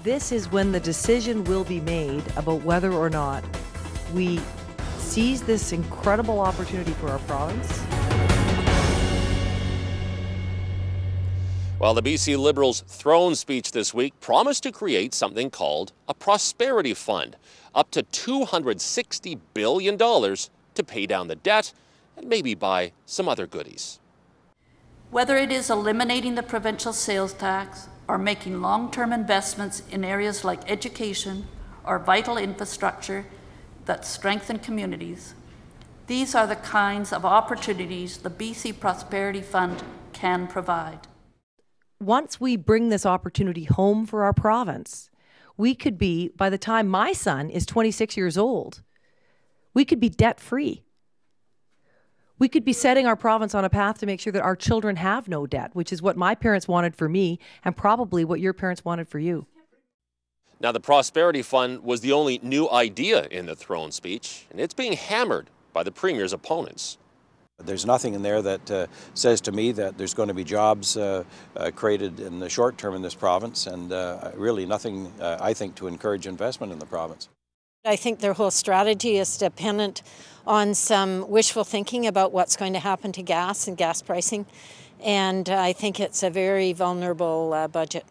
this is when the decision will be made about whether or not we seize this incredible opportunity for our province. Well, the BC Liberals' throne speech this week promised to create something called a prosperity fund, up to $260 billion to pay down the debt and maybe buy some other goodies. Whether it is eliminating the provincial sales tax or making long-term investments in areas like education or vital infrastructure that strengthen communities, these are the kinds of opportunities the BC Prosperity Fund can provide. Once we bring this opportunity home for our province, we could be, by the time my son is 26 years old, we could be debt-free. We could be setting our province on a path to make sure that our children have no debt, which is what my parents wanted for me and probably what your parents wanted for you. Now, the Prosperity Fund was the only new idea in the throne speech, and it's being hammered by the Premier's opponents. There's nothing in there that says to me that there's going to be jobs created in the short term in this province, and really nothing, I think, to encourage investment in the province. I think their whole strategy is dependent on some wishful thinking about what's going to happen to gas and gas pricing, and I think it's a very vulnerable budget.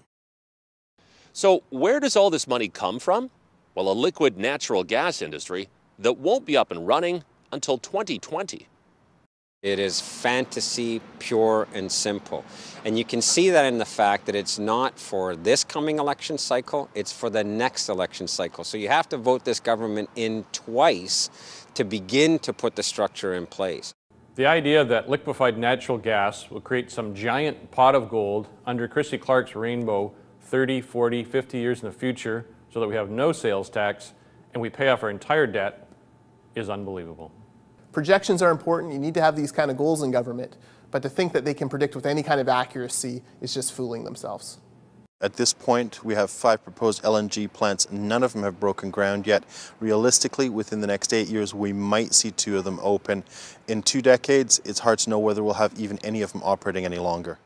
So where does all this money come from? Well, a liquid natural gas industry that won't be up and running until 2020. It is fantasy, pure and simple. And you can see that in the fact that it's not for this coming election cycle, it's for the next election cycle. So you have to vote this government in twice to begin to put the structure in place. The idea that liquefied natural gas will create some giant pot of gold under Christy Clark's rainbow 30, 40, 50 years in the future so that we have no sales tax and we pay off our entire debt is unbelievable. Projections are important. You need to have these kind of goals in government, but to think that they can predict with any kind of accuracy is just fooling themselves. At this point, we have 5 proposed LNG plants. None of them have broken ground yet. Realistically, within the next 8 years, we might see 2 of them open. In 2 decades, it's hard to know whether we'll have even any of them operating any longer.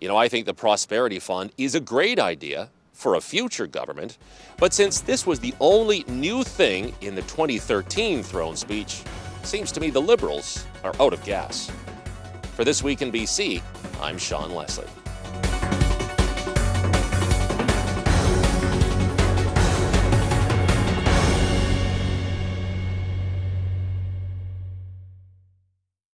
You know, I think the Prosperity Fund is a great idea for a future government, but since this was the only new thing in the 2013 throne speech, seems to me the Liberals are out of gas. For This Week in BC, I'm Sean Leslie.